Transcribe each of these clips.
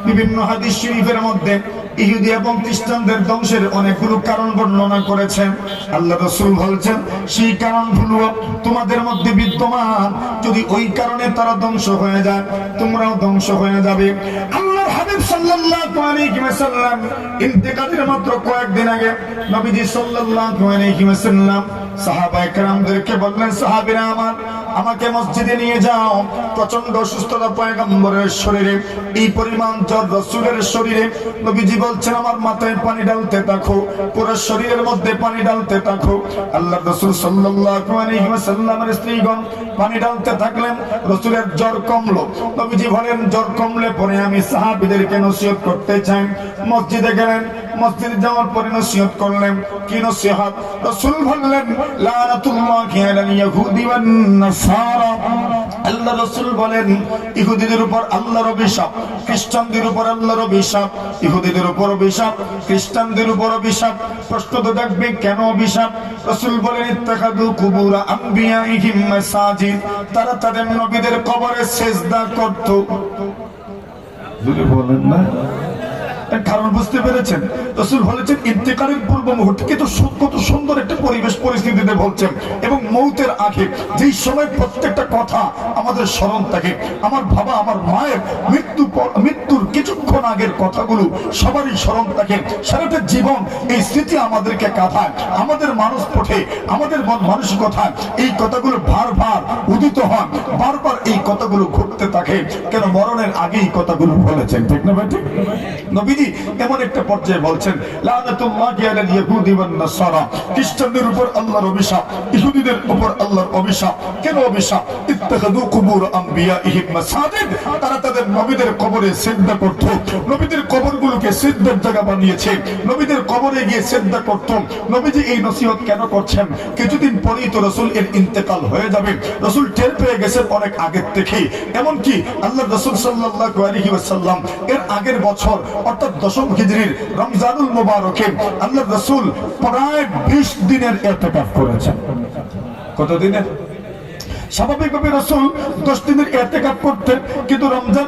বিভিন্ন হাদিস শরীফের মধ্যে ইহুদি এবং খ্রিস্টানদের ধ্বংসের অনেকগুলো কারণ বর্ণনা করেছেন। আল্লাহ রাসূল বলছেন সেই কারণগুলো তোমাদের মধ্যে বিদ্যমান, যদি ওই কারণে তারা ধ্বংস হয়ে যায় তোমরাও ধ্বংস হয়ে যাবে। আল্লাহর হাবিব সাল্লাল্লাহু আলাইহি ওয়াসাল্লাম ইন্তেকালের মাত্র কয়েকদিন আগে নবীজি সাল্লাল্লাহু আলাইহি ওয়াসাল্লাম সাহাবায়ে কেরামদেরকে বললেন, সাহাবীরা আমার, আমাকে মসজিদে নিয়ে যাও। প্রচন্ড অসুস্থতা পয়গম্বরের শরীরে, এই পরিমাণ জ্বর রাসূলের শরীরে। নবীজি বলছেন আমার মাথায় পানি ঢালতে থাকো, পুরো শরীরের মধ্যে পানি ঢালতে থাকো। আল্লাহর রাসূল সাল্লাল্লাহু আলাইহি ওয়াসাল্লামের স্ত্রীগণ পানি ঢালতে থাকলেন, রাসূলের জ্বর কমলো। নবীজি বলেন জ্বর কমলে পরে আমি সাহাবীদেরকে নসিহত করতে চাই। মসজিদে গেলেন, মসজিদে যাওয়ার পরে নসিহত করলেন। কি নসিহত? রাসূল বললেন লানাতুল্লাহি আলাল ইয়াহুদি ওয়ান নাসারা। আল্লাহ রাসূল বলেন ইহুদিদের উপর আল্লাহর অভিশাপ, খ্রিস্টানদের উপর আল্লাহর অভিশাপ, ইহুদিদের উপর অভিশাপ, খ্রিস্টানদের উপর অভিশাপ। প্রশ্ন তো দেখবে কেন অভিশাপ? রাসূল বলেন ইত্তাখাযু কুবুর আমবিয়াইহিম মাসাজিদ, তারা তাদের নবীদের কবরে সিজদা করত। যদি বলেন না কারণ বুঝতে পেরেছেন? রাসূল বলেছেন ইন্তেকালের পূর্ব মুহূর্তে কত সুন্দর একটা পরিবেশ পরিস্থিতিতে বলছেন, এবং মৌতের আগে যেই সময় প্রত্যেকটা কথা আমাদের স্মরণ থাকে, আমার বাবা আমার মায়ের মৃত্যুর কিছুক্ষণ আগের কথাগুলো সবারই স্মরণ থাকে। সারাটা জীবন এই স্মৃতি আমাদেরকে কাঁদায়, আমাদের মানুষ পথে, আমাদের মন মানসিকতায় এই কথাগুলো বারবার উদিত হন, বারবার এই কথাগুলো ঘটতে থাকে। কেন? মরণের আগে এই কথাগুলো বলেছেন, ঠিক না ভাই? ঠিক নবী এমন একটা পর্যায়ে বলছেন লানাতুল্লাহি আলাল ইয়াহুদি ওয়ান নাসারা, খ্রিস্টানদের উপর আল্লাহর অভিশাপ, ইহুদিদের উপর আল্লাহর অভিশাপ। কেন অভিশাপ? ইত্তাখাযু কুবুর আমবিয়াইহিম মাসাজিদ, তারা তাদের নবীদের কবরে সিজদা করত, নবীদের কবরগুলোকে সিজদার জায়গা বানিয়েছে, নবীদের কবরে গিয়ে সিজদা করত। নবীজি এই নসিহত কেন করছেন? কিছুদিন পরেই তো রাসূল এর ইন্তেকাল হয়ে যাবে। রাসূল টের পেয়ে গেছেন অনেক আগের থেকে। এমন কি আল্লাহর রাসূল সাল্লাল্লাহু আলাইহি ওয়াসাল্লাম এর আগের বছর অর্থাৎ দশম হিজরির রমজানুল মুবারকে আল্লাহর রাসূল প্রায় 20 দিনের ইতিকাফ করেছেন। কত দিনের? স্বাভাবিকভাবে রাসূল 10 দিনের ইতিকাফ করতেন, কিন্তু রমজান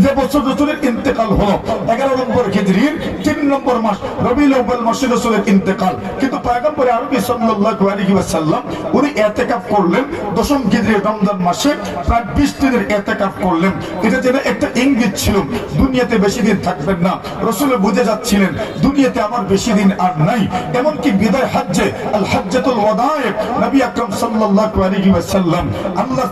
যে বছর রাসূলের ইন্তেকাল হলো 11 নম্বর হিজরির 3 নম্বর মাস রবিউল আউয়াল মাসে রাসূলের ইন্তেকাল, কিন্তু পয়গম্বর আরবি সাল্লাল্লাহু আলাইহি ওয়াসাল্লাম উনি ইতিকাফ করলেন দশম হিজরির রমজান মাসে, প্রায় 20 দিনের ইতিকাফ করলেন। এটা যেন একটা ইঙ্গিত ছিল দুনিয়াতে বেশি দিন থাকবেন না। রাসূল বুঝে যাচ্ছিলেন দুনিয়াতে আমার বেশি দিন আর নাই। এমনকি বিদায় হজ্জে আল হজ্জাতুল ওয়াদায়ে নবী আকরাম সাল্লাল্লাহু আলাইহি ওয়াসাল্লাম আল্লাহ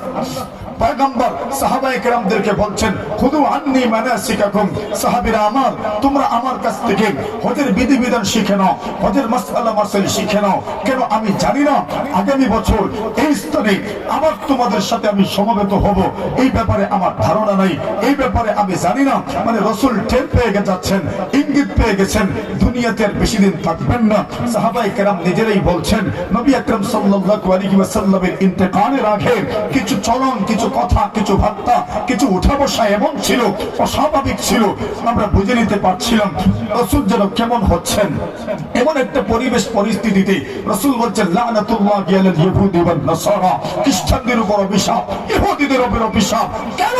পয়গম্বর সাহাবায়ে কেরামদেরকে বলছেন খুদু আন্নী মানাসিকাকুম, সাহাবীরা আমার, তোমরা আমার কাছ থেকে হজের বিধিবিধান শিখে নাও, হজের মাসআলা মাসাইল শিখে নাও। কেন? আমি জানি না আগামী বছর এই স্থানে আবার তোমাদের সাথে আমি সমবেত হব, এই ব্যাপারে আমার ধারণা নাই, এই ব্যাপারে আমি জানি না। মানে রাসূল টের পেয়ে যাচ্ছেন, ইঙ্গিত পেয়ে গেছেন দুনিয়াতে আর বেশি দিন থাকবেন না। সাহাবায়ে কেরাম নিজেরাই বলছেন নবী আকরাম সাল্লাল্লাহু আলাইহি ওয়াসাল্লামের ইন্তেকালের আগে কিছু চলন, কিছু কথা, কিছু বার্তা, কিছু উঠা বসা এমন ছিল, অস্বাভাবিক ছিল, আমরা বুঝে নিতে পারছিলাম রাসূল যেন কেমন হচ্ছেন। এমন একটা পরিবেশ পরিস্থিতিতে রাসূল বলছেন লানাতুল্লাহি আলাল ইয়াহুদি ওয়ান নাসারা, খ্রিস্টানদের উপর অভিশাপ, ইহুদিদের উপর অভিশাপ। কেন?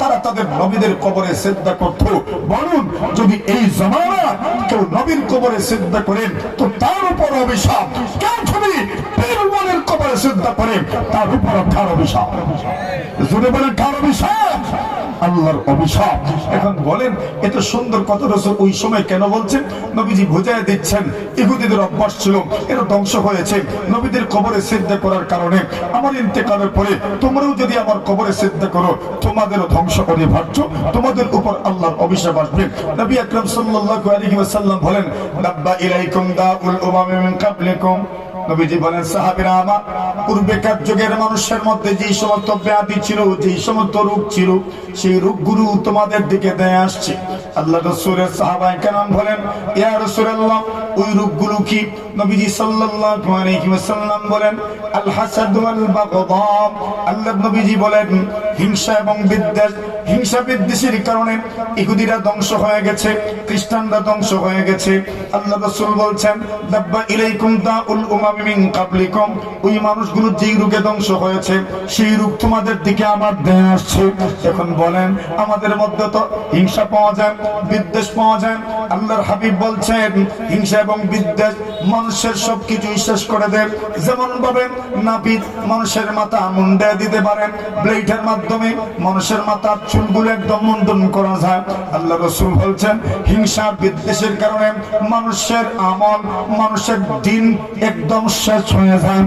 তারা তাদের নবীদের কবরে সিজদা করত। বলুন, যদি এই জামানায় কেউ নবীর কবরে সিজদা করেন তো তার উপর অভিশাপ। কেউ যদি পীর ওয়ালির কবরে সিজদা করে তার উপর কার অভিশাপ? জুড়ে বলেন কার অভিশাপ? আল্লাহর অভিশাপ। এখন বলেন এত সুন্দর কথা রাসূল ওই সময় কেন বলছেন? নবীজি বুঝিয়ে দিচ্ছেন ইহুদিদের অভ্যাস ছিল, এর ধ্বংস হয়েছে নবীদের কবরে সিজদা করার কারণে। আমার ইন্তেকালের পরে তোমরাও যদি আমার কবরে সিজদা করো তোমাদেরও ধ্বংস অনিবার্য, তোমাদের উপর আল্লাহর অভিশাপ আসবে। নবী আকরাম সাল্লাল্লাহু আলাইহি ওয়াসাল্লাম বলেন দাব্বা ইলাইকুম দাউল উমামি মিন ক্বাবলিকুম। নবীজি বলেন সাহাবীরা আমার, পূর্বেকার যুগের মানুষের মধ্যে যে সমস্ত ব্যাধি ছিল, যে সমস্ত রোগ ছিল, সেই রোগগুলো তোমাদের দিকে দেয়া আসছে। আল্লাহ রাসূলের সাহাবায়ে কেরাম বলেন ইয়া রাসূলুল্লাহ ওই রোগগুলো কি? নবীজি সাল্লাল্লাহু আলাইহি ওয়াসাল্লাম বলেন আল হাসাদ ওয়াল বাগদা। আল্লাহ নবীজি বলেন হিংসা এবং বিদ্বেষ, হিংসা বিদ্বেষের কারণে ইহুদিরা ধ্বংস হয়ে গেছে, খ্রিস্টানরা ধ্বংস হয়ে গেছে। আল্লাহ রাসূল বলছেন দাব্বা ইলাইকুম দাউল উমাম মিন ক্বাবলিকুম, ওই মানুষগুলো যেই রোগে ধ্বংস হয়েছে সেই রোগ তোমাদের দিকে আবার দেয়া আসছে। এখন বলেন আমাদের মধ্যে তো হিংসা পাওয়া যায়, বিদ্বেষ পাওয়া যায়। আল্লাহর হাবিব বলছেন হিংসা এবং বিদ্বেষ মানুষের সবকিছু শেষ করে দেয়। যেমন ভাবে নাপিত মানুষের মাথা মুন্ডে দিতে পারে, ব্লেডের মাধ্যমে মানুষের মাথার চুলগুলো একদম মুন্ডন করা যায়। আল্লাহ রাসূল বলছেন হিংসা বিদ্বেষের কারণে মানুষের আমল, মানুষের দিন একদম শেষ হয়ে যায়।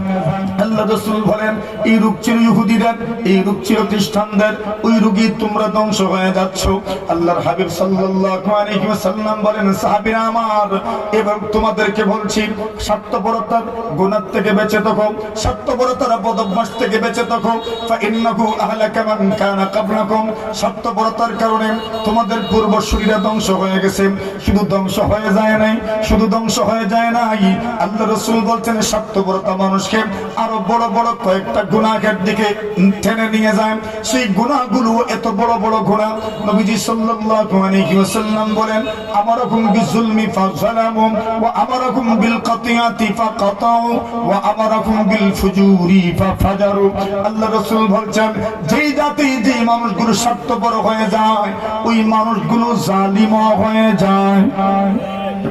আল্লাহ রাসূল বলেন এই রোগ ছিল ইহুদিদের, এই রোগ ছিল খ্রিস্টানদের, ওই রোগী তোমরা ধ্বংস হয়ে যাচ্ছ। আল্লাহর হাবিব সাল্লাল্লাহু আলাইহি ওয়াসাল্লাম বলেন সাহাবীরা আমার, এবং তোমাদেরকে বলছি স্বার্থপরতার গুনাহ থেকে বেঁচে থাকো, স্বার্থপরতার বদঅভ্যাস থেকে বেঁচে থাকো। ফাইন্নাহু আহলাকা মান কানা ক্বাবলাকুম, স্বার্থপরতার কারণে তোমাদের পূর্বসূরীরা ধ্বংস হয়ে গেছে। শুধু ধ্বংস হয়ে যায় নাই, শুধু ধ্বংস হয়ে যায় নাই, আল্লাহ রাসূল বলছেন স্বার্থপরতা মানুষকে আরো বড় বড় কয়েকটা গুনাহের দিকে টেনে নিয়ে যায়। সেই গুনাহগুলো এত বড় বড় গুনাহ, নবীজি সাল্লাল্লাহু আলাইহি ওয়াসাল্লাম বলেন আমারাকুম বিজুলমি ফাযালামু ওয়া আমারাকুম বিল কাতিয়াতি ফাকাতাউ ওয়া আমারাকুম বিল ফুজুরি ফাফাজারু। আল্লাহ রাসূল বলছেন যেই জাতি যে মানুষগুলো স্বার্থপর হয়ে যায় ওই মানুষগুলো জালিম হয়ে যায়।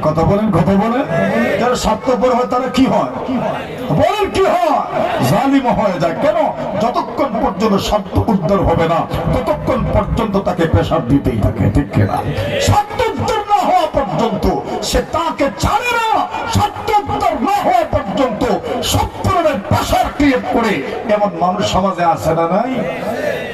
কথা বলেন, কথা বলেন। যারা স্বার্থপর হয় তারা কি হয় বলেন, কি হয়? জালিম হয়ে যায়। কেন? যতক্ষণ পর্যন্ত স্বার্থ উদ্ধার হবে না ততক্ষণ পর্যন্ত তাকে প্রেসার দিতেই থাকে, ঠিক কিনা? স্বার্থ উদ্ধার না হওয়া পর্যন্ত সে তাকে ছাড়ে না, স্বার্থ উদ্ধার না হওয়া পর্যন্ত সব ধরনের প্রেসার ক্রিয়েট করে এমন মানুষ সমাজে আছে না নাই?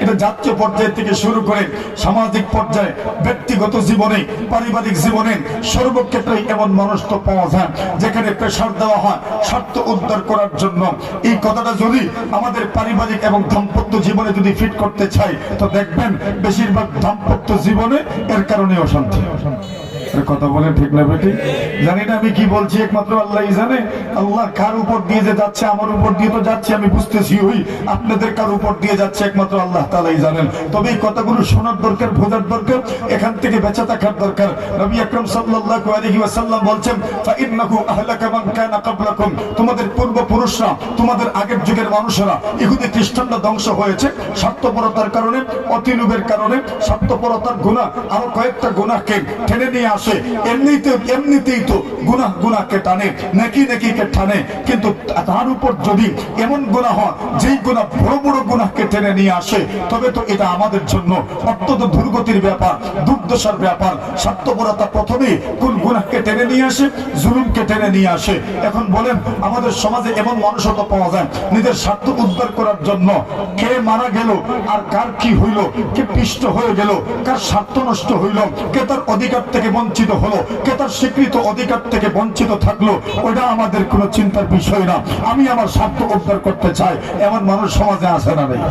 এটা জাতীয় পর্যায় থেকে শুরু করে সামাজিক পর্যায়ে, ব্যক্তিগত জীবনে, পারিবারিক জীবনে, সর্বক্ষেত্রে এমন মানুষ তো পাওয়া যায় যেখানে প্রেসার দেওয়া হয় স্বার্থ উদ্ধার করার জন্য। এই কথাটা যদি আমাদের পারিবারিক এবং দাম্পত্য জীবনে যদি ফিট করতে চাই তো দেখবেন বেশিরভাগ দাম্পত্য জীবনে এর কারণে অশান্তি। কথা বলে ঠিক না বেটি? জানি না আমি কি বলছি, একমাত্র আল্লাহই জানে। আল্লাহ কার উপর দিয়ে যে যাচ্ছে, আমার উপর দিয়ে তো যাচ্ছে আমি বুঝতেছি, ওই আপনাদের কার উপর দিয়ে যাচ্ছে একমাত্র আল্লাহ তাআলাই জানেন। তবে এই কথাগুলো শোনার দরকার, বোঝার দরকার, এখান থেকে বেঁচে থাকার দরকার। নবী আকরাম সাল্লাল্লাহু আলাইহি ওয়াসাল্লাম বলছেন ফাইন্নাহু আহলাকা মান কানা ক্বাবলাকুম, তোমাদের পূর্বপুরুষরা, তোমাদের আগের যুগের মানুষেরা, ইহুদি খ্রিস্টানরা ধ্বংস হয়েছে স্বার্থপরতার কারণে, অতিলোভের কারণে। স্বার্থপরতার গুনাহ আরো কয়েকটা গুনাহকে টেনে নিয়ে আসে। এমনিতেই তো গুনাহ গুনাহকে টানে, নেকি নেকিকে টানে, কিন্তু তার উপর যদি এমন গুনাহ হয় যেই গুনাহ বড় বড় গুনাহকে টেনে নিয়ে আসে তবে তো এটা আমাদের জন্য অত্যন্ত দুর্গতির ব্যাপার, দুর্দশার ব্যাপার। স্বার্থপরতা প্রথমে কোন গুনাহকে টেনে নিয়ে আসে? জুলুমকে টেনে নিয়ে আসে। এখন বলেন আমাদের সমাজে এমন মানুষও তো পাওয়া যায় নিজের স্বার্থ উদ্ধার করার জন্য কে মারা গেল আর কার কি হইল, কে পিষ্ট হয়ে গেল, কার স্বার্থ নষ্ট হইল, কে তার অধিকার থেকে বঞ্চিত হলো, কে তার স্বীকৃত অধিকার থেকে বঞ্চিত থাকলো, ওটা আমাদের কোনো চিন্তার বিষয় না। আমি আমার স্বার্থ উদ্ধার করতে চাই, এমন মানুষ সমাজে আছে না নেই?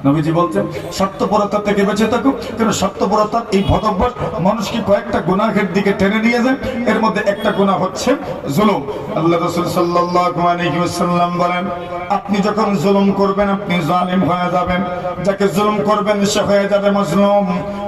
নবীজি বলছেন স্বার্থপরতা থেকে বেঁচে থাকুক, কেন স্বার্থপরতার এই বদঅভ্যাস মানুষকে কয়েকটা গুনাহের দিকে টেনে নিয়ে যায়। এর মধ্যে একটা গুনাহ হচ্ছে জুলুম। আল্লাহ রাসূল সাল্লাল্লাহু আলাইহি ওয়াসাল্লাম বলেন আপনি যখন জুলুম করবেন আপনি জালিম হয়ে যাবেন, যাকে জুলুম করবেন সে হয়ে যাবে মাজলুম।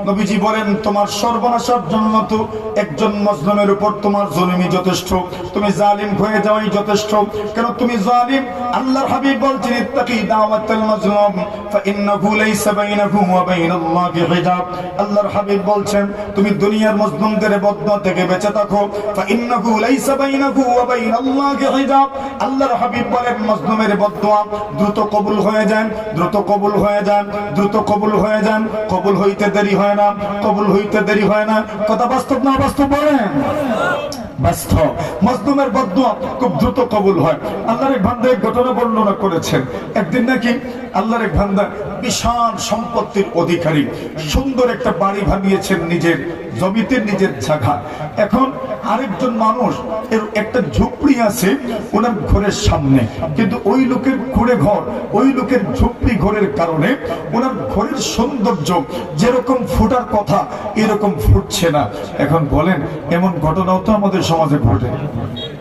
নবীজি বলেন তোমার সর্বনাশের জন্য তো একজন মাজলুমের উপর তোমার জুলুমই যথেষ্ট, তুমি জালিম হয়ে যাওয়াই যথেষ্ট। কেন তুমি জালিম? আল্লাহর হাবিব বলছেন ইত্তাকি দাওয়াতাল মাজলুম ফাইন্নাহু লাইসা বাইনাহু ওয়া বাইনাল্লাহি হিজাব। আল্লাহর হাবিব বলছেন তুমি দুনিয়ার মাজলুমদের বদদোয়া থেকে বেঁচে থাকো, ফাইন্নাহু লাইসা বাইনাহু ওয়া বাইনাল্লাহি হিজাব। আল্লাহর হাবিব বলেন মাজলুমের বদদোয়া দ্রুত কবুল হয়ে যায়, দ্রুত কবুল হয়ে যায়, দ্রুত কবুল হয়ে যায়, কবুল হইতে দেরি হয় না, কবুল হইতে দেরি হয় না। কথা বাস্তব না বাস্তব বলেন? বাস্তব। মাজলুমের বদদোয়া খুব দ্রুত কবুল হয়। আল্লাহর এক বান্দা এক ঘটনা বর্ণনা করেছেন। একদিন নাকি আল্লাহর এক বান্দা বিশাল সম্পত্তির অধিকারী, সুন্দর একটা বাড়ি বানিয়েছেন নিজের জমিতে, নিজের জায়গা। এখন আরেকজন মানুষ এর একটা ঝুপড়ি আছে ওনার ঘরের সামনে, কিন্তু ওই লোকের কুড়ে ঘর, ওই লোকের ঝুপড়ি ঘরের কারণে ওনার ঘরের সৌন্দর্য যেরকম ফুটার কথা এরকম ফুটছে না। এখন বলেন এমন ঘটনাও তো আমাদের সমাজে ঘটে,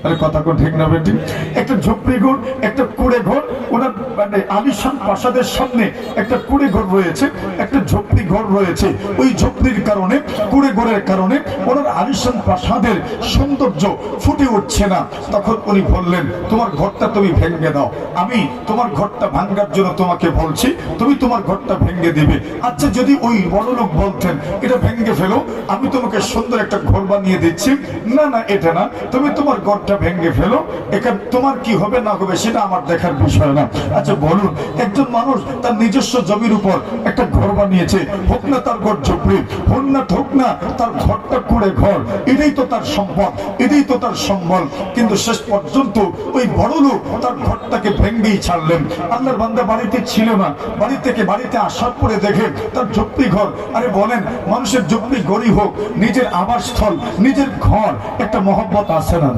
আরে কথা কোন ঠিক না বেটি? একটা ঝুপড়ি ঘর, একটা কুড়ে ঘর, ওনার মানে আলিশান প্রাসাদের সামনে একটা কুড়ে ঘর রয়েছে, একটা ঝুপড়ি ঘর রয়েছে। ওই ঝুপড়ির কারণে, কুড়ে ঘরের কারণে ওনার আলিশান প্রাসাদের সৌন্দর্য ফুটে উঠছে না। তখন উনি বললেন, তোমার ঘরটা তুমি ভেঙে দাও, আমি তোমার ঘরটা ভাঙার জন্য তোমাকে বলছি, তুমি তোমার ঘরটা ভেঙে দিবে। আচ্ছা, যদি ওই বড় লোক বলতেন এটা ভেঙে ফেলো, আমি তোমাকে সুন্দর একটা ঘর বানিয়ে দিচ্ছি, না না এটা না, তুমি তোমার ঘরটা ভেঙে ফেলো, এখানে তোমার কি হবে না হবে সেটা আমার দেখার বিষয় না। আচ্ছা বলুন, একজন মানুষ তার নিজস্ব জমির উপর একটা ঘর বানিয়েছে, হোক না তার ঘর ঝুপড়ি, হোক না তার ঘরটা কুড়ে ঘর, এটাই তো তার সম্পদ, এটাই তো তার সম্বল। কিন্তু শেষ পর্যন্ত ওই বড় লোক তার ঘরটাকে ভেঙেই ছাড়লেন। আল্লাহর বান্দা বাড়িতে ছিল না, বাড়ি থেকে বাড়িতে আসার পরে দেখে তার ঝুপড়ি ঘর। আরে বলেন, মানুষের ঝুপড়ি ঘরই হোক, নিজের আবাসস্থল, নিজের ঘর, একটা মহব্বত আছে না?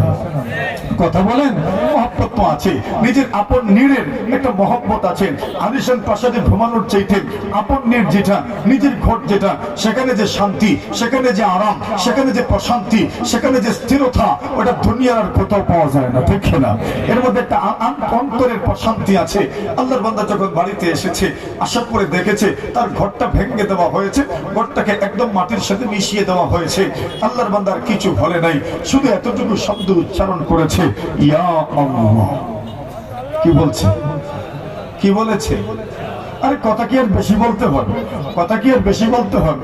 কথা বলেন, মহব্বত তো আছে। নিজের আপন নীড়ের একটা মহব্বত আছে। আলিশান প্রাসাদে ঘুমানোর চাইতে আপন নীড় যেটা, নিজের ঘর যেটা, সেখানে যে শান্তি, সেখানে যে আরাম, সেখানে যে প্রশান্তি, সেখানে যে স্থিরতা, ওটা দুনিয়ার আর কোথাও পাওয়া যায় না, ঠিক না? এর মধ্যে একটা অন্তরের প্রশান্তি আছে। আল্লাহর বান্দা যখন বাড়িতে এসেছে, আসার পরে দেখেছে তার ঘরটা ভেঙে দেওয়া হয়েছে, ঘরটাকে একদম মাটির সাথে মিশিয়ে দেওয়া হয়েছে। আল্লাহর বান্দা আর কিছু বলে নাই, শুধু এতটুকু শব্দ উচ্চারণ করেছে, ইয়া আল্লাহ। কি বলছে? কি বলেছে? আরে কথা কি আর বেশি বলতে হবে? কথা কি আর বেশি বলতে হবে?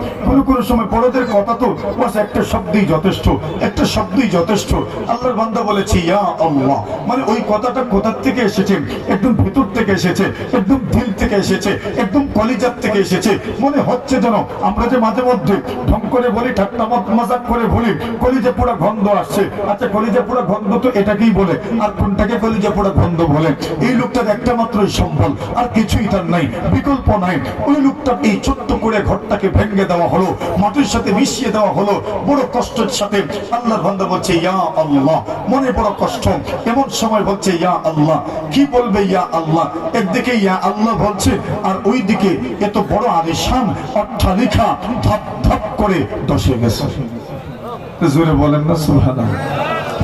কোন সময় বড়দের কথা তো বাস একটা শব্দই যথেষ্ট, একটা শব্দই যথেষ্ট। আল্লাহর বান্দা বলেছে ইয়া আল্লাহ, মানে ওই কথাটা কোথা থেকে এসেছে? একদম ভিতর থেকে এসেছে, একদম দিল থেকে এসেছে, একদম কলিজার থেকে এসেছে। মনে হচ্ছে যেন আমরা যে মাঝে মধ্যে ঢং করে বলি, ঠাট্টা মজাক করে বলি, কলিজা পোড়া গন্ধ আসছে। আচ্ছা, কলিজা পোড়া গন্ধ তো এটাকেই বলে, আর কোনটাকে কলিজা পোড়া গন্ধ বলে? এই লোকটার একটা মাত্রই সম্বল, আর কিছুই তার নাই, বিকল্প নাই। ওই লোকটা এই ছোট্ট করে ঘরটাকে ভেঙে দেওয়া হলো, মাটির সাথে মিশিয়ে দেওয়া হলো বড় কষ্টের সাথে। আল্লাহর বান্দা বলছে ইয়া আল্লাহ, মনে বড় কষ্ট, এমন সময় বলছে ইয়া আল্লাহ। কি বলবে ইয়া আল্লাহ? একদিকে ইয়া আল্লাহ বলছে, আর ওইদিকে এত বড় আলিশান অট্টালিকা ধপ ধপ করে ধসে গেছে। জোরে বলেন না সুবহানাল্লাহ,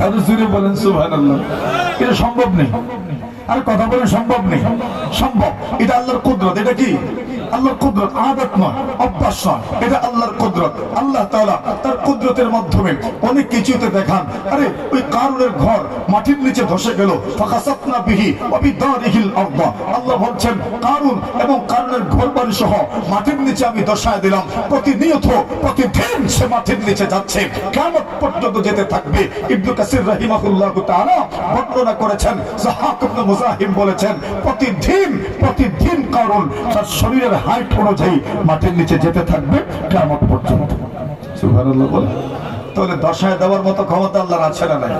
আর জোরে বলেন সুবহানাল্লাহ। এটা সম্ভব নেই, আর কথা বলে সম্ভব নেই। সম্ভব, এটা আল্লাহর কুদরত। এটা কি? আল্লাহর কুদরত, আদত নয়, অভ্যাস নয়, এটা আল্লাহর কুদরত। আল্লাহ তাআলা তার কুদরতের মাধ্যমে অনেক কিছুতে দেখান। আরে ওই কারুনের ঘর মাটির নিচে ধসে গেল, ফাকাসাতনা বিহি ওয়া বিদারিহিল আরদ। আল্লাহ বলছেন কারুন এবং কারুনের ঘরবাড়ি সহ মাটির নিচে আমি ধসায় দিলাম। প্রতিনিয়ত প্রতিদিন সে মাটির নিচে যাচ্ছে, কিয়ামত পর্যন্ত যেতে থাকবে। ইবনে কাসির রাহিমাহুল্লাহ তাআলা বর্ণনা করেছেন, যাহাক ইবনে মুজাহিম বলেছেন, প্রতিদিন কারুন তার শরীরের হাইট অনুযায়ী মাটির নিচে যেতে থাকবে কিয়ামত পর্যন্ত। সুবহানাল্লাহ বলেন। তাহলে দশায় দেওয়ার মতো ক্ষমতা আল্লাহর আছে না নাই?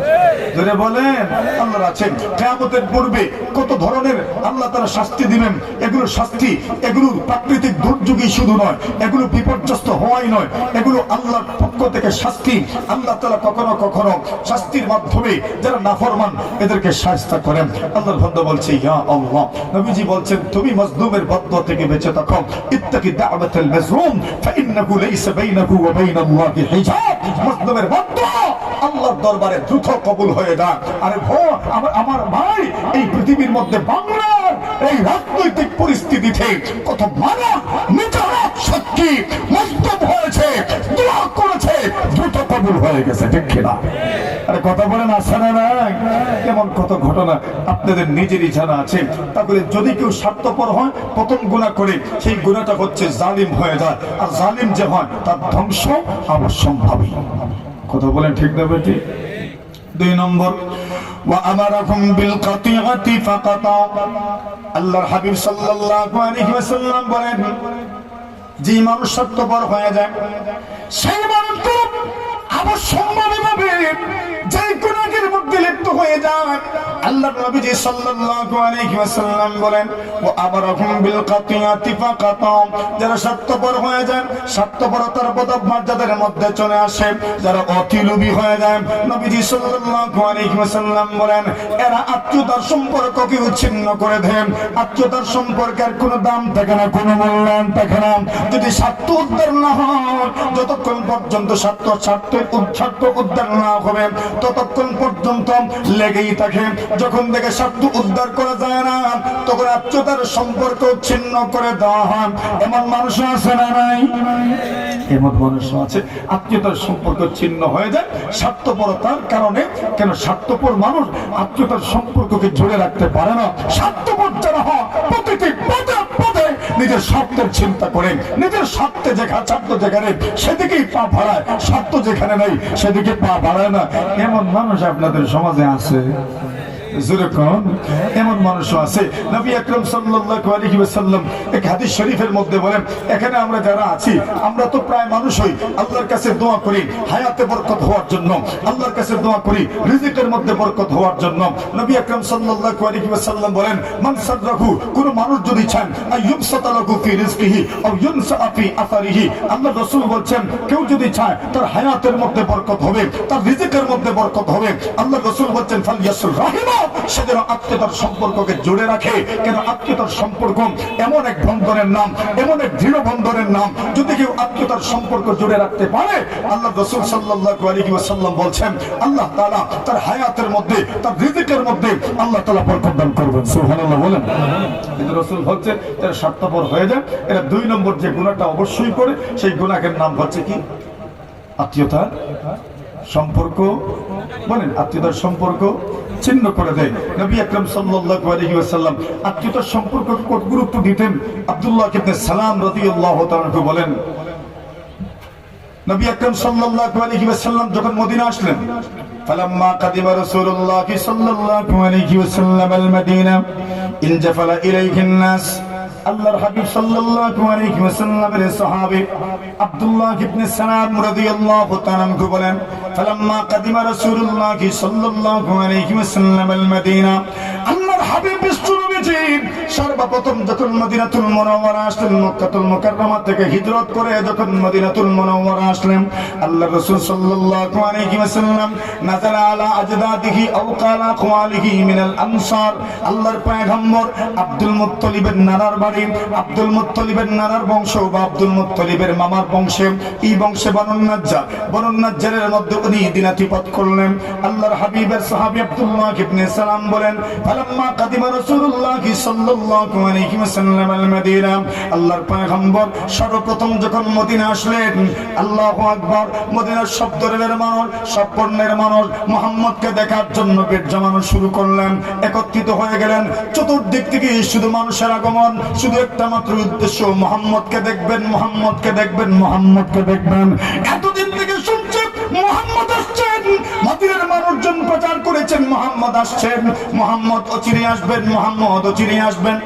জোরে বলেন, আল্লাহর আছে। কিয়ামতের পূর্বে কত ধরনের আল্লাহ তাআলা শাস্তি দিবেন। এগুলো শাস্তি, এগুলো প্রাকৃতিক দুর্যোগই শুধু নয়, এগুলো বিপর্যস্ত হওয়াই নয়, এগুলো আল্লাহর পক্ষ থেকে শাস্তি। আল্লাহ তাআলা কখনো কখনো শাস্তির মাধ্যমে যারা নাফরমান এদেরকে শায়েস্তা করেন। আল্লাহর বান্দা বলছে ইয়া আল্লাহ। নবীজি বলছেন, তুমি মাজলুমের বদদুয়া থেকে বেঁচে থাকো। ইত্তাকি দাওয়াতাল মাজলুম ফাইন্নাহু লাইসা বাইনাহু ওয়া বাইনাল্লাহি হিজাব। মাজলুমের বদদুয়া আল্লাহর দরবারে দ্রুত কবুল হয়ে যায়। আরে আমার ভাই, এই পৃথিবীর মধ্যে বাংলার এই রাজনৈতিক পরিস্থিতিতে কত মানব নিজারক সাক্ষী মস্তব হয়েছে, দোয়া করেছে, দ্রুত কবুল হয়ে গেছে, ঠিক কিনা? আরে কথা বলেন, আছে না নাই? এমন কত ঘটনা আপনাদের নিজেরই জানা আছে। তাহলে যদি কেউ স্বার্থপর হয়, প্রথম গুনাহ করে, সেই গুনাহটা হচ্ছে জালিম হয়ে যায়। আর জালিম যে হয় তার ধ্বংস অবশ্যম্ভাবী। কথা বলেন, ঠিক না বেটি? 2 নম্বর, ওয়া আমারাকুম বিল কাতিআতি ফাকাতা। আল্লাহর হাবিব সাল্লাল্লাহু আলাইহি ওয়াসাল্লাম বলেন, যে মানুষ স্বার্থপর হয়ে যায়, সেই মানুষকে অবশ্যম্ভাবীভাবে যে গুনাহের মধ্যে লিপ্ত হয়ে যায়, আল্লাহর নবীজি সাল্লাল্লাহু আলাইহি ওয়াসাল্লাম বলেন, ওয়া আমারাকুম বিল কাতিআতি ফাকাতা। যারা স্বার্থপর হয়ে যায়, স্বার্থপরতার বদমর্যাদার মধ্যে চলে আসে, যারা অতিলোভী হয়ে যায়, নবীজি সাল্লাল্লাহু আলাইহি ওয়াসাল্লাম বলেন, এরা আত্মীয়তার সম্পর্ককে উচ্ছিন্ন করে দেন। আত্মীয়তার সম্পর্কের কোনো দাম থাকে না, কোনো মূল্যায়ন থাকে না, যদি স্বার্থ উদ্ধার না হয়। যতক্ষণ পর্যন্ত স্বার্থ উদ্ধার না হবে, ততক্ষণ যতক্ষণ পর্যন্ত লেগেই থাকে, যখন দেখে স্বার্থ উদ্ধার করা যায় না, তখন আত্মীয়তার সম্পর্ক ছিন্ন করে দেওয়া হয়। এমন মানুষ আছে না নাই? এমন মানুষ আছে আত্মীয়তার সম্পর্ক ছিন্ন হয়ে যায় স্বার্থপরতার কারণে। কেন? স্বার্থপর মানুষ আত্মীয়তার সম্পর্ককে জুড়ে রাখতে পারে না। স্বার্থপর যারা হয় প্রতিটি পদে পদে নিজের স্বার্থের চিন্তা করেন, নিজের স্বার্থে স্বার্থ যেখানে সেদিকেই পা বাড়ায়, স্বার্থ যেখানে নেই সেদিকে পা বাড়ায় না। এমন মানুষ আপনাদের সমাজে আছে? এমন মানুষও আছে। নবী আকরাম সাল্লাল্লাহু আলাইহি ওয়াসাল্লাম এক হাদিস শরীফের মধ্যে বলেন, এখানে আমরা যারা আছি আমরা তো প্রায় মানুষই আল্লাহর কাছে দোয়া করি হায়াতে বরকত হওয়ার জন্য, আল্লাহর কাছে দোয়া করি রিজিকের মধ্যে বরকত হওয়ার জন্য। নবী আকরাম সাল্লাল্লাহু আলাইহি ওয়াসাল্লাম বলেন, মান সাররাহু, কোন মানুষ যদি চান আইয়ুবসাতা লাহু ফি রিজকিহি আও ইউনসা ফি আসারিহি, আল্লাহ রাসূল বলেন কেউ যদি চায় তার হায়াতের মধ্যে বরকত হবে, তার রিজিকের মধ্যে বরকত হবে, আল্লাহ রাসূল বলেন ফালইয়াসুর রাহিমা, সে যেন আত্মীয়তার সম্পর্ককে জুড়ে রাখে। কেন? আত্মীয়তার সম্পর্ক এমন এক বন্ধনের নাম, এমন এক দৃঢ় বন্ধনের নাম, যদি কেউ আত্মীয়তার সম্পর্ক জুড়ে রাখতে পারে, আল্লাহ রাসূল সাল্লাল্লাহু আলাইহি ওয়াসাল্লাম বলছেন আল্লাহ তাআলা তার হায়াতের মধ্যে, তার রিজিকের মধ্যে আল্লাহ তাআলা বরকত দান করবেন। সুবহানাল্লাহ বলেন। কিন্তু রাসূল বলছেন যারা স্বার্থপর হয়ে যায় এরা দুই নম্বর যে গুনাহটা অবশ্যই করে, সেই গুনাহের নাম হচ্ছে কি? আত্মীয়তার সম্পর্ক। বলেন, আত্মীয়তার সম্পর্ক ছিন্ন করে দেয়। নবী আকরাম সাল্লাল্লাহু আলাইহি ওয়াসাল্লাম আত্মীয়তার সম্পর্কে কত গুরুত্ব দিতেন। আব্দুল্লাহ ইবনে সালাম রাদিয়াল্লাহু তাআলা বলেন, নবী আকরাম সাল্লাল্লাহু আলাইহি ওয়াসাল্লাম যখন মদিনা আসলেন, ফালাম্মা কাদিমা রাসূলুল্লাহ সাল্লাল্লাহু আলাইহি ওয়াসাল্লাম আল মদিনা ইনজাফালা ইলাইহিন নাস, আল্লাহর হাবিব সাল্লাল্লাহু আলাইহি ওয়াসাল্লামের সাহাবী আব্দুল্লাহ ইবনে সালাম রাদিয়াল্লাহু তাআলা বলেন, ফালাম্মা কাদিমা রাসূলুল্লাহ সাল্লাল্লাহু আলাইহি ওয়াসাল্লাম আল মদিনা, আল্লাহর হাবিব বিশ্বনবীজি সর্বপ্রথম যখন মদিনাতুল মুনাওয়ারা আসলেন, মক্কাতুল মুকাররমা থেকে হিজরত করে যখন মদিনাতুল মুনাওয়ারা আসলেন, আল্লাহর রাসূল সাল্লাল্লাহু আলাইহি ওয়াসাল্লাম নাযারা আলা আজদাদিহি আও কালা খওয়ালিহি মিনাল আনসার, আল্লাহর পয়গম্বর আব্দুল মুত্তালিবের নানার বাড়ি, আব্দুল মুত্তালিবের নানার বংশ বা আব্দুল মুত্তালিবের মামার বংশে, এই বংশে বনু নাজ্জার, বনু নাজ্জারের মধ্যে উনি দিনাতিপাত করলেন। আল্লাহর হাবিবের সাহাবী আব্দুল্লাহ ইবনে সালাম বলেন, ফালাম্মা কাদিমা রাসূলুল্লাহ সাল্লাল্লাহু আলাইহি ওয়াসাল্লাম আল মদিনা, আল্লাহর পয়গম্বর সর্বপ্রথম যখন মদিনা আসলেন, আল্লাহু আকবার, মদিনার সব ধরনের মানুষ, সব বর্ণের মানুষ মুহাম্মদকে দেখার জন্য বের জমানো শুরু করলেন, একত্রিত হয়ে গেলেন। চতুর্দিক থেকে শুধু মানুষের আগমন, শুধু একটা মাত্র উদ্দেশ্য, মুহাম্মদকে দেখবেন, মুহাম্মদকে দেখবেন, মুহাম্মদকে দেখবেন। এতদিন থেকে শুনছেন মুহাম্মদ আসছেন, মদিনার মানুষজন প্রচার করেছেন মুহাম্মদ আসছেন, মুহাম্মদ অচিরে আসবেন, মুহাম্মদ অচিরে আসবেন।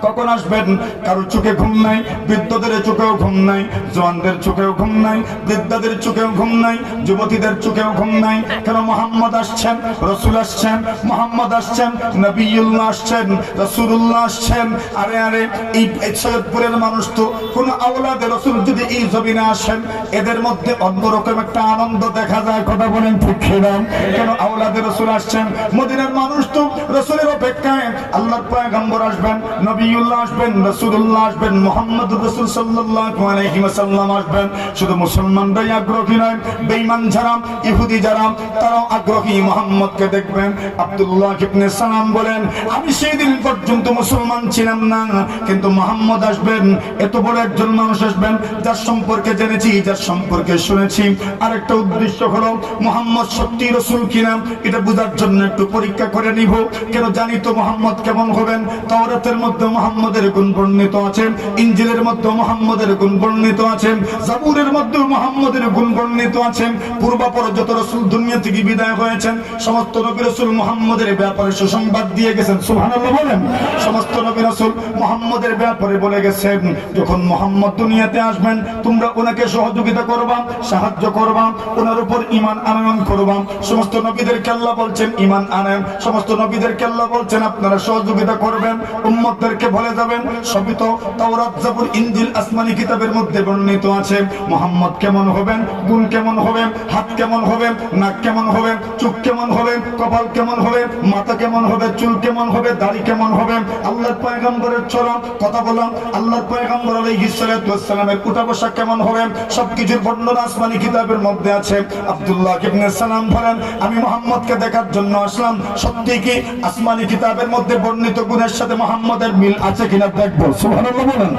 কখন আসবেন? কারো চোখে ঘুম নাই, বৃদ্ধদের চোখেও ঘুম নাই, জওয়ানদের চোখেও ঘুম নাই, বৃদ্ধদের চোখেও ঘুম নাই, যুবতীদের চোখেও ঘুম নাই। কেন? মুহাম্মদ আসছেন, রাসূল আসছেন, মুহাম্মদ আসছেন, নবিয়ুল্লাহ আসছেন, রাসূলুল্লাহ আসছেন। আরে আরে, এই সৈয়দপুরের মানুষ তো কোন আওলাদে রাসূল যদি এই জমিনে আসেন, এদের মধ্যে অন্যরকম একটা আনন্দ দেখা যায়। কথা বলেন ঠিক কিনা? কেন? আওলাদে রাসূল আসছেন। মদিনার মানুষ তো রাসূলের অপেক্ষায়, আল্লাহর পয়গম্বর আসবেন, নবিয়ুল্লাহ আসবেন, রাসূলুল্লাহ আসবেন, মুহাম্মদুর রাসূল সাল্লাল্লাহু আলাইহি ওয়াসাল্লাম আসবেন। শুধু মুসলমানরাই আগ্রহী নয়, বেঈমান যারা, ইহুদি যারা, তারাও আগ্রহী মুহাম্মদকে দেখবেন। আব্দুল্লাহ ইবনে সালাম বলেন, আমি সেই দিন পর্যন্ত মুসলমান ছিলাম না, কিন্তু মুহাম্মদ আসবেন, এত বড় একজন মানুষ আসবেন যার সম্পর্কে জেনেছি, যার সম্পর্কে শুনেছি। আরেকটা উদ্দেশ্য হলো মুহাম্মদ সত্যি রাসূল কিনা এটা বোঝার জন্য একটু পরীক্ষা করে নিব। কেন? জানি তো মুহাম্মদ কেমন হবেন। তাওরাতের মধ্যে মুহাম্মদের গুণ বর্ণিত আছে, ইনজিলের মধ্যে মুহাম্মদের গুণ বর্ণিত আছে, জাবুরের মধ্যে মুহাম্মদের গুণ বর্ণিত আছে। পূর্বাপর যত রাসূল দুনিয়া থেকে বিদায় হয়েছেন, সমস্ত নবী রাসূল মুহাম্মদের ব্যাপারে সুসংবাদ দিয়ে গেছেন। সুবহানাল্লাহ বলেন। সমস্ত নবী রাসূল মুহাম্মদের ব্যাপারে বলে গেছেন, যখন মুহাম্মদ দুনিয়াতে আসবেন তোমরা ওনাকে সহযোগিতা করবা, সাহায্য করবা, ওনার উপর ঈমান আনয়ন করবা। সমস্ত নবীদেরকে আল্লাহ বলছেন ঈমান আনেন, সমস্ত নবীদেরকে আল্লাহ বলছেন আপনারা সহযোগিতা করবেন, উম্মত উম্মতদেরকে বলে যাবেন সবই তো তাওরাত জাবুর ইনজিল আসমানি কিতাবের মধ্যে বর্ণিত আছে। মুহাম্মদ কেমন হবেন, গুণ কেমন হবে, হাত কেমন হবে, নাক কেমন হবে, চোখ কেমন হবে, কপাল কেমন হবে, মাথা কেমন হবে, চুল কেমন হবে, দাড়ি কেমন হবে, আল্লাহর পয়গম্বরের চরণ কথা বললাম, আল্লাহর পয়গম্বর আলাইহিস সালাতু ওয়াস সালামের উঠা বসা কেমন হবে, সবকিছুর বর্ণনা আসমানি কিতাবের মধ্যে আছে। আব্দুল্লাহ ইবনে সালাম বলেন, আমি মুহাম্মদকে দেখার জন্য আসলাম, সত্যি কি আসমানি কিতাবের মধ্যে বর্ণিত গুণের সাথে মুহাম্মদের মিল আছে কিনা দেখবো। সুবহানাল্লাহ বলেন।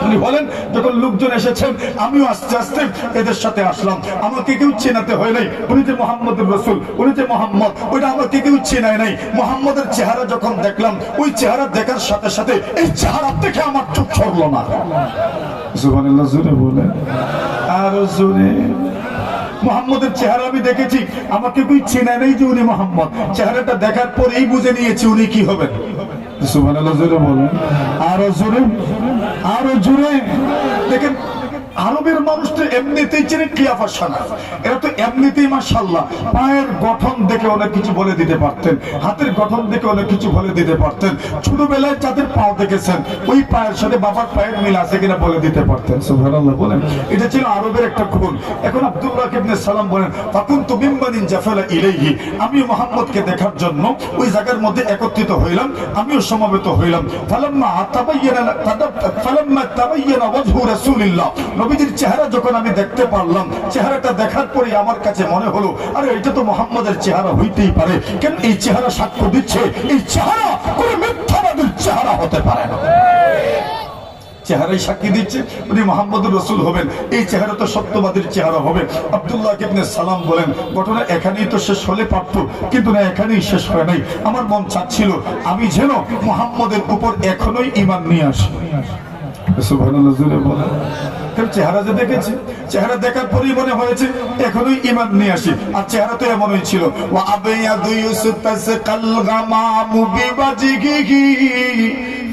উনি বলেন, যখন লোকজন এসেছেন আমিও আস্তে আস্তে এদের সাথে আসলাম, আমাকে কেউ চেনাতে হয় নাই, উনি যে মুহাম্মদুর রাসূল, উনি যে মুহাম্মদ, ওইটা আমাকে কেউ চেনায় নাই। মুহাম্মদের চেহারা যখন দেখলাম, ওই চেহারা দেখার সাথে সাথে এই চেহারা দেখে আমার চোখ সরল না। সুবহানাল্লাহ জোরে বলে, আর জোরে। মুহাম্মদের চেহারা আমি দেখেছি, আমাকে কেউ চেনায় নাই যে উনি মুহাম্মদ, চেহারাটা দেখার পরেই বুঝে নিয়েছি উনি কি হবেন। সুবহানাল্লাহ জোরে বলেন, আরো জোরে, আরো জোরে। দেখেন আরবের মানুষ তো এমনিতেই চেনে কিয়াফা সানা, এরা তো এমনিতেই মাশাআল্লাহ পায়ের গঠন দেখে অনেক কিছু বলে দিতে পারতেন, হাতের গঠন দেখে অনেক কিছু বলে দিতে পারতেন। ছোটবেলায় যাদের পাও দেখেছেন ওই পায়ের সাথে বাবার পায়ের মিল আছে কিনা বলে দিতে পারতেন। সুবহানাল্লাহ বলেন, এটা ছিল আরবের একটা গুণ। এখন আব্দুল্লাহ ইবনে সালাম বলেন, ফাকুনতু মিম্মানিন জাফালা ইলাইহি, আমি মুহাম্মদকে দেখার জন্য ওই জায়গার মধ্যে একত্রিত হইলাম, আমিও সমবেত হইলাম। ফালাম্মা তাবায়্যানা ওয়াজহু রাসূলিল্লাহ, নবীজির চেহারা যখন আমি দেখতে পারলাম, চেহারাটা দেখার পরে আমার কাছে মনে হলো, আরে এটা তো মুহাম্মদের চেহারা হইতেই পারে। কেন এই চেহারা সাক্ষ্য দিচ্ছে এই চেহারা কোনো মিথ্যাবাদীর চেহারা হতে পারে না। চেহারাই সাক্ষী দিচ্ছে উনি মুহাম্মদুর রাসূল হবেন, এই চেহারা তো সত্যবাদীর চেহারা হবে। আব্দুল্লাহ ইবনে সালাম বলেন, ঘটনা এখানেই তো শেষ হলে পারত, কিন্তু না, এখানেই শেষ হয় নাই। আমার মন চাচ্ছিল আমি যেন মুহাম্মদের উপর এখনোই ঈমান নিয়ে আসি। সুবহানাল্লাহ জোরে বলেন। চেহারা যে দেখেছি, চেহারা দেখার পরেই মনে হয়েছে এখনোই ঈমান নিয়ে আসি। আর চেহারা তো এমনই ছিল, ওয়া আবিয়াদু ইউসতাসকাল গামামু বিওয়াজিহি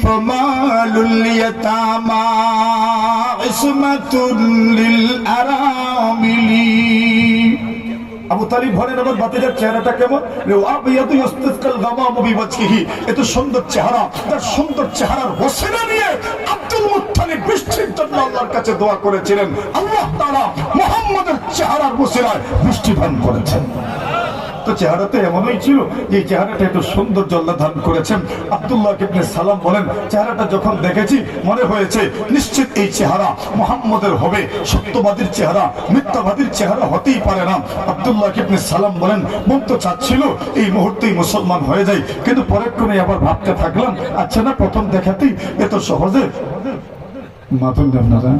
ফামালুল ইয়াতামা ইসমাতুল লিল আরামিলি। আবু তালিব বলেন, আমার ভাতিজার চেহারাটা কেমন? এত সুন্দর চেহারা, তার সুন্দর চেহারার হোসেনা নিয়ে আব্দুল মুত্তালিব বৃষ্টির জন্য আল্লাহর কাছে দোয়া করেছিলেন। আল্লাহ তাআলা মুহাম্মদের চেহারার ওসিলায় বৃষ্টি দান করেছেন। তো চেহারা তো এমনই ছিল যে চেহারাটা এত সুন্দর আল্লাহ দান করেছেন। আব্দুল্লাহ ইবনে সালাম বলেন, চেহারাটা যখন দেখেছি মনে হয়েছে নিশ্চিত এই চেহারা মুহাম্মদের হবে, সত্যবাদীর চেহারা, মিথ্যাবাদীর চেহারা হতেই পারে না। আব্দুল্লাহ ইবনে সালাম বলেন, মন তো চাচ্ছিল এই মুহূর্তেই মুসলমান হয়ে যায়, কিন্তু পরের কোণে আবার ভাবতে থাকলাম, আচ্ছা না, প্রথম দেখাতেই এত সহজে মাতুন আপনারা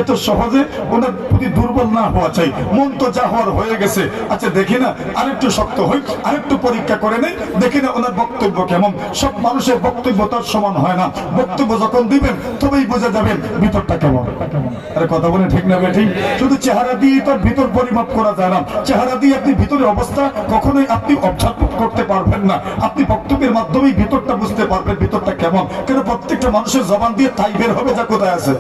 এত সহজে ওনার প্রতি দুর্বল না হওয়া চাই। মন তো যা হওয়ার হয়ে গেছে, আচ্ছা দেখি না আরেকটু শক্ত হই, আরেকটু পরীক্ষা করে নেই, দেখি না ওনার বক্তব্য কেমন। সব মানুষের বক্তব্য তার সমান হয় না, বক্তব্য যখন দিবেন তবেই বোঝা যাবেন ভিতরটা কেমন। আরে কথা বলে ঠিক না ঠিক? শুধু চেহারা দিয়ে তার ভিতর পরিমাপ করা যায় না, চেহারা দিয়ে আপনি ভিতরের অবস্থা কখনোই আপনি অবজার্ভ করতে পারবেন না। আপনি বক্তব্যের মাধ্যমেই ভিতরটা বুঝতে পারবেন ভিতরটা কেমন। কেন প্রত্যেকটা মানুষের জবান দিয়ে তাই বের হবে যা কোথায় আছে,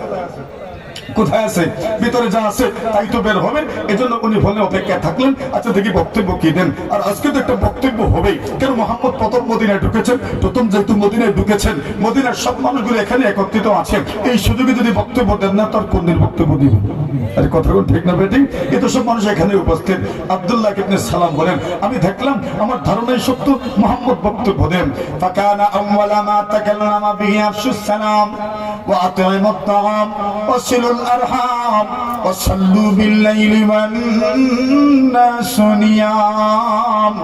কোথায় আছে, ভিতরে যা আছে তাই তো বের হবে। এজন্য উনি বলে অপেক্ষা থাকলেন, আচ্ছা দেখি বক্তব্য কি দেন। আর আজকে তো একটা বক্তব্য হবেই, কেন মুহাম্মদ প্রথম মদিনায় ঢুকেছেন, প্রথম যেহেতু মদিনায় ঢুকেছেন, মদিনার সব মানুষগুলো এখানে একত্রিত আছেন, এই সুযোগে যদি বক্তব্য দেন না তার কোন দিন বক্তব্য দিবেন? আরে কথা ঠিক না বেঠিক? এ তো সব মানুষ এখানে উপস্থিত। আব্দুল্লাহ ইবনে সালাম বলেন, আমি দেখলাম আমার ধারণাই সত্য, মুহাম্মদ বক্তব্য দেন। ফাকানা আউওয়ালা মা তাকাল্লামা বিহি আফশুস সালাম ওয়া আত'ইমুত তাআম ওয়া সিলুল আরহাম ওয়া সাল্লু বিল লাইলি ওয়ান নাসু নিয়াম।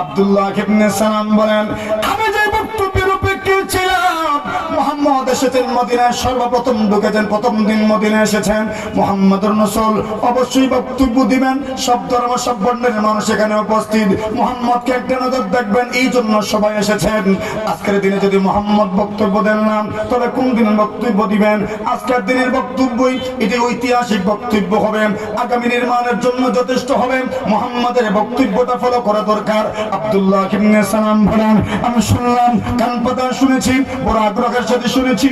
আব্দুল্লাহ ইবনে সালাম বলেন, আমি যে বক্তব্যের অপেক্ষায় ছিলাম, মুহাম্মদ এসেছেন মদিনায়, সর্বপ্রথম ঢুকেছেন, প্রথম দিন মদিনায় এসেছেন মুহাম্মদুর রাসূল, অবশ্যই বক্তব্য দিবেন। সব ধর্ম সব বর্ণের মানুষ এখানে উপস্থিত, মুহাম্মদকে একটা নজর দেখবেন, এই জন্য সবাই এসেছেন। আজকের দিনে যদি মুহাম্মদ বক্তব্য দেন না, তবে কোন দিন বক্তব্য দিবেন? আজকের দিনের বক্তব্যই এটি ঐতিহাসিক বক্তব্য হবে, আগামী নির্মাণের জন্য যথেষ্ট হবে। মুহাম্মদের বক্তব্যটা ফলো করা দরকার। আব্দুল্লাহ ইবনে সালাম বলেন, আমি শুনলাম, কান পাতা শুনেছি, বড় আগ্রহের সাথে শুনেছি,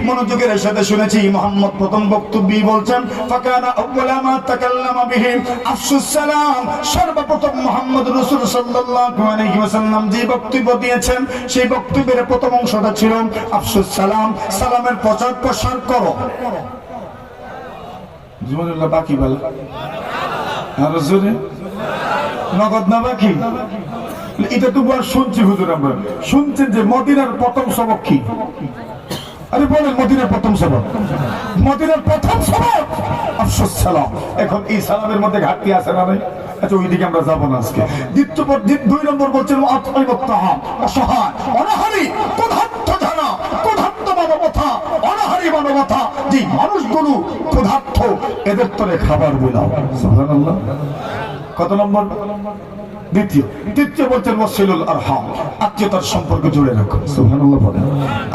মনোযোগের সাথে শুনেছি। মুহাম্মদ প্রথম বক্তব্যই বলছেন ফাকানা আউওয়ালা মা তাকাল্লামা বিহি আফসুস সালাম। সর্বপ্রথম মুহাম্মদ রাসূল সাল্লাল্লাহু আলাইহি ওয়াসাল্লাম যে বক্তব্য দিয়েছেন সেই বক্তব্যের প্রথম অংশটা ছিল আফসুস সালাম, সালামের প্রচার প্রসার করো। জীবনুল্লাহ বাকি বলে আর জোরে নগদ না বাকি। এটা তো বল শুনছি হুজুর, আমরা শুনছেন যে মদিনার প্রথম সবক কি? আরে বলেন মদিনার প্রথম সবক, মদিনার প্রথম সবক আফসুস সালাম। এখন এই সালামের মধ্যে ঘাটতি আছে না নাই? আচ্ছা ওইদিকে আমরা যাবো না আজকে। দুই নম্বর বলছেন অসহায় অনাহারী ক্ষুধার্ত জানা, ক্ষুধার্ত মানবতা, অনাহারী মানবতা, যে মানুষগুলো ক্ষুধার্ত এদের তোরে খাবার বিলাও। সুবহানাল্লাহ। কত নম্বর? তৃতীয় বলছেন ওয়াসিলুল আরহাম, আত্মীয়তার সম্পর্ক জুড়ে রাখো। সুবহানাল্লাহ বলেন।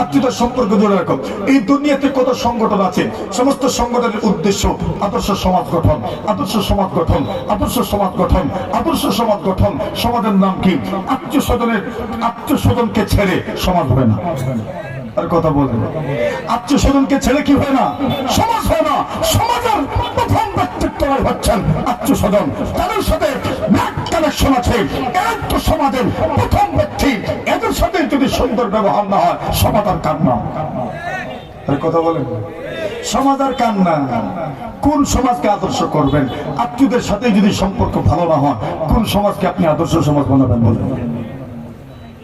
আত্মীয়তার সম্পর্ক জুড়ে রাখো। এই দুনিয়াতে কত সংগঠন আছে, সমস্ত সংগঠনের উদ্দেশ্য আদর্শ সমাজ গঠন, আদর্শ সমাজ গঠন, আদর্শ সমাজ গঠন, আদর্শ সমাজ গঠন। সমাজের নাম কি? আত্মীয় স্বজনকে ছেড়ে সমাজ হয় না। আর কথা বলেন, আত্মীয় স্বজনকে ছেড়ে কি হয় না? সমাজ হয় না। সমাজের প্রথম ব্যক্তিত্ব হচ্ছেন আত্মীয় স্বজন, তাদের সাথে কানেকশন আছে। এর তো সমাজের প্রথম ব্যক্তি, এদের সাথে যদি সুন্দর ব্যবহার না হয় সমাজ আর কান্না। আর কথা বলেন, সমাজ আর কান্না। কোন সমাজকে আদর্শ করবেন? আত্মীয়দের সাথে যদি সম্পর্ক ভালো না হয় কোন সমাজকে আপনি আদর্শ সমাজ বানাবেন বলেন?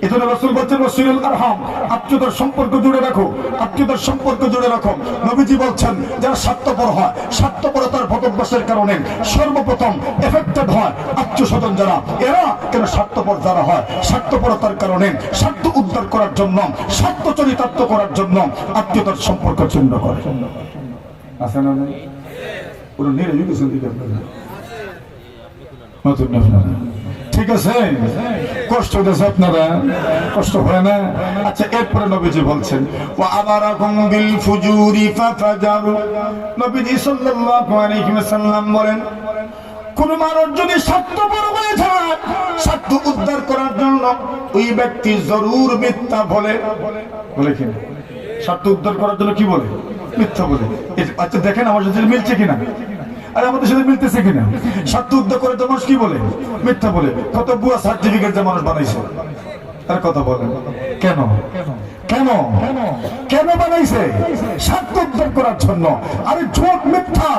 এজন্য রাসূল বলছেন ওয়াসিলুল আরহাম, আত্মীয়তার সম্পর্ক জুড়ে রাখো, আত্মীয়তার সম্পর্ক জুড়ে রাখো। নবীজি বলছেন যারা স্বার্থপর হয়, স্বার্থপরতার ভোগবাসের কারণে সর্বপ্রথম এফেক্টেড হয় আত্মীয় স্বজন যারা। এরা কেন স্বার্থপর যারা হয়, স্বার্থপরতার কারণে স্বার্থ উদ্ধার করার জন্য, স্বার্থ চরিতার্থ করার জন্য আত্মীয়তার সম্পর্ক ছিন্ন করে। আছে না? পুরো নিরে গেছেন দিকে আপনারা নতুন আপনারা ঠিক আছে? কষ্ট হচ্ছে আপনারা? কষ্ট হয় না? আচ্ছা এরপরে নবীজি বলছেন ওয়া আমারাকুম বিল ফুজুরি ফাফাজারু। নবীজি সাল্লাল্লাহু আলাইহি ওয়াসাল্লাম বলেন কোন মানুষ যদি স্বার্থপর হয়ে যায়, স্বার্থ উদ্ধার করার জন্য ওই ব্যক্তি জরুর মিথ্যা বলে। বলে কিনা? স্বার্থ উদ্ধার করার জন্য কি বলে? মিথ্যা বলে। আচ্ছা দেখেন আমার সাথে মিলছে কিনা? আর আমাদের সাথে মিলতেছে কিনা? স্বার্থ উদ্ধার করে তো মানুষ কি বলে? মিথ্যা বলে। কত ভুয়া সার্টিফিকেট যে মানুষ বানাইছে। তার কথা বলেন কেন? কেন কেন বানাইছে? স্বার্থ উদ্ধার করার জন্য। আরে জোট মিথ্যা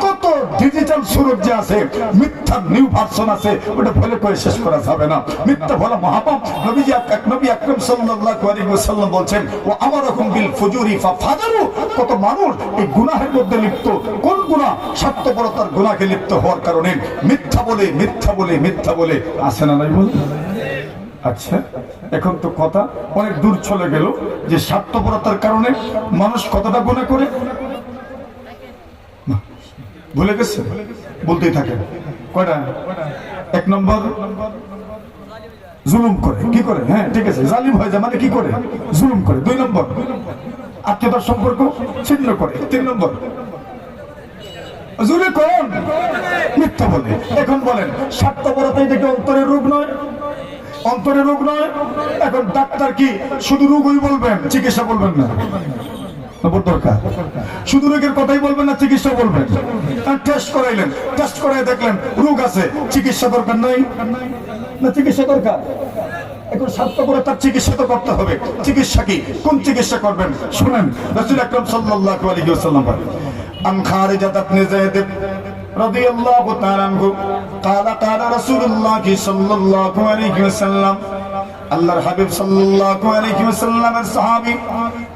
কত ডিজিটাল সুরত যে আছে, মিথ্যার নিউ ভার্সন আছে, ওটা বলে করে শেষ করা যাবে না। মিথ্যা বলা মহাপাপ। নবী আকরাম সাল্লাল্লাহু আলাইহি ওয়াসাল্লাম বলছেন ওয়া আমারাকুম বিল ফুজুরি ফাফাজারু। কত মানুষ এই গুনাহের মধ্যে লিপ্ত। কোন গুনাহ? স্বার্থপরতার গুনাহে লিপ্ত হওয়ার কারণে মিথ্যা বলে, মিথ্যা বলে, মিথ্যা বলে। আছে না নাই বল? আচ্ছা এখন তো কথা অনেক দূর চলে গেল যে স্বার্থপরতার কারণে মানুষ কতটা গুনাহ করে। ভুলে গেছে? বলতেই থাকে কয়টা? এক নম্বর জুলুম করে। কি করে? হ্যাঁ ঠিক আছে, জালিম হয়ে যায় মানে কি করে? জুলুম করে। দুই নম্বর আত্মীয়তার সম্পর্ক ছিন্ন করে। তিন নম্বর জুলে কোন? মিথ্যা বলে। এখন বলেন স্বার্থপরতা এটা কি অন্তরের রোগ নয়? অন্তরের রোগ নয়? এখন ডাক্তার কি শুধু রোগই বলবেন, চিকিৎসা বলবেন না? দরকার শুধু রোগের কথাই বলবেন না, চিকিৎসা বলবেন? টেস্ট করাইলেন, টেস্ট করাই দেখলেন রোগ আছে, চিকিৎসা দরকার নাই না? চিকিৎসা দরকার। এখন স্বার্থপরতার চিকিৎসা তো করতে হবে। চিকিৎসা কি? কোন চিকিৎসা করবেন? শুনেন রাসূল আকরাম সাল্লাল্লাহু আলাইহি ওয়াসাল্লাম বলেন আন খারিজা ইবনে যায়েদ রাদিয়াল্লাহু তাআলা আনহু ক্বালা ক্বালা রাসূলুল্লাহ সাল্লাল্লাহু আলাইহি ওয়াসাল্লাম, আল্লাহর হাবিব সাল্লাল্লাহু আলাইহি ওয়াসাল্লামের সাহাবী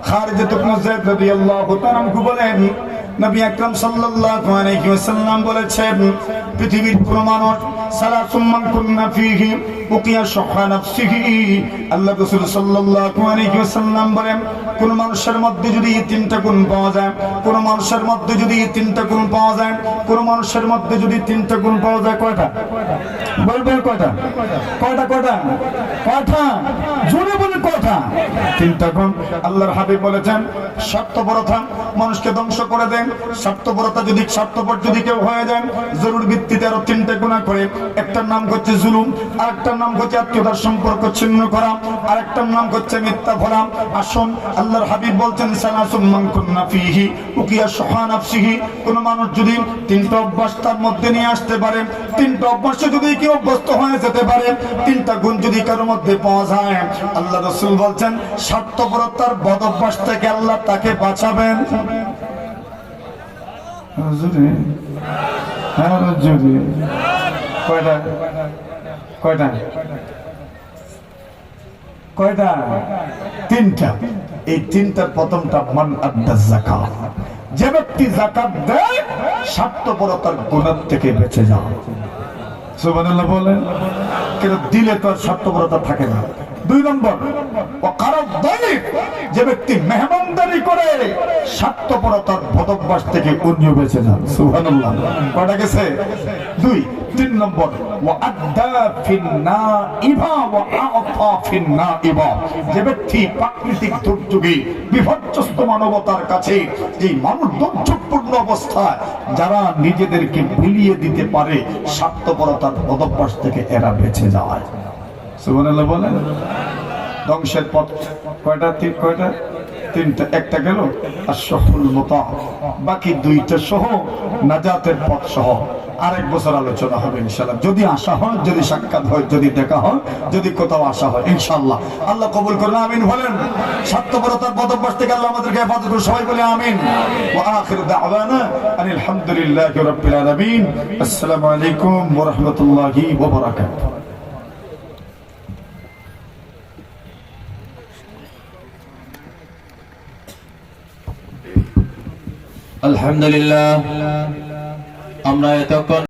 খারিজা ইবনে যায়েদ রাদিয়াল্লাহু তাআলা আনহু বলেন নবী আকরাম সাল্লাল্লাহু আলাইহি ওয়াসাল্লাম বলেছেন পৃথিবীর কোন মানুষ সালাসুম মান কুননা ফীহি উকিয়া শুহা নাফসিহি। আল্লাহ রাসূল সাল্লাল্লাহু আলাইহি ওয়াসাল্লাম বলেন কোন মানুষের মধ্যে যদি তিনটা গুণ পাওয়া যায়, কোন মানুষের মধ্যে যদি তিনটা গুণ পাওয়া যায়, কোন মানুষের মধ্যে যদি তিনটা গুণ পাওয়া যায়, কয়টা বলবেন? কয়টা? কয়টা? কয়টা? কয়টা? জোরে বলে কয়টা? তিনটা গুণ। আল্লাহর হাবিব বলেছেন স্বার্থপরতা মানুষকে ধ্বংস করে দেন। স্বার্থপর যদি কেউ হয়ে যায় জরুরি ভিত্তিতে আরো তিনটা গুনাহ করে। একটার নাম হচ্ছে জুলুম, আরেকটার একটার নাম হচ্ছে আত্মীয়তার সম্পর্ক ছিন্ন করা, আরেকটার নাম হচ্ছে মিথ্যা বলা। আসুন, আল্লাহর হাবিব বলছেন সালাসুন মান কুন্না ফীহি উকিয়া শুহা নাফসিহি, কোন মানুষ যদি তিনটা অভ্যাস তার মধ্যে নিয়ে আসতে পারে, তিনটা অভ্যাসে যদি কেউ অভ্যস্ত হয়ে যেতে পারে, তিনটা গুণ যদি কারোর মধ্যে পাওয়া যায়, আল্লাহ রাসূল বলছেন স্বার্থপরতার বদ অভ্যাস থেকে আল্লাহ তাকে বাঁচাবেন। হুজুরে হ্যাঁ হুজুরে কয়টা কয়টা কয়টা? তিনটা। এই তিনটার প্রথমটা মান আদ্দা যাকাত, যে ব্যক্তি যাকাত দেয় স্বার্থপরতার গুনাহ থেকে বেঁচে যায়। সুবহানাল্লাহ বলেন। কিন্তু দিলে তো স্বার্থপরতা থাকে না। 2 নম্বর ওয়াকারাদ দাইফ, যে ব্যক্তি মেহমানদারি করে স্বার্থপরতার বদভ্যাস থেকে উনিও বেঁচে যান। সুবহানাল্লাহ। কয়টা গেছে? 2। 3 নম্বর ওয়াআদ্দা ফিন্নাইবা ওয়াআতা ফিন্নাইবা, যে ব্যক্তি প্রাকৃতিক দুর্যোগে বিপর্যস্ত মানবতার কাছে যে মানুষ দুর্যোগপূর্ণ অবস্থায় যারা নিজেদেরকে বিলিয়ে দিতে পারে, স্বার্থপরতার বদভ্যাস থেকে এরা বেঁচে যায়। সুবহানাল্লাহ বলেন। ধ্বংসের পথ কয়টা? কয়টা? 3টা। একটা গেল আশ-শাহুল মুতা, বাকি 2টা সহ নাজাতের পথ সহ আরেক বছর আলোচনা হবে ইনশাআল্লাহ, যদি আশা হয়, যদি সাক্ষাৎ হয়, যদি দেখা হয়, যদি কোথাও আশা হয় ইনশাআল্লাহ। আল্লাহ কবুল করুন, আমিন বলেন। স্বার্থপরতার বদভ্যাস থেকে আল্লাহ আমাদেরকে হেফাজত করুন, সবাই বলে আমিন। ওয়া আখিরু দাওয়ানা আনিল হামদুলিল্লাহি রাব্বিল আলামিন। আসসালামু আলাইকুম ওয়া রাহমাতুল্লাহি ওয়া বারাকাতুহু। আলহামদুলিল্লাহ, আমরা এতক্ষণ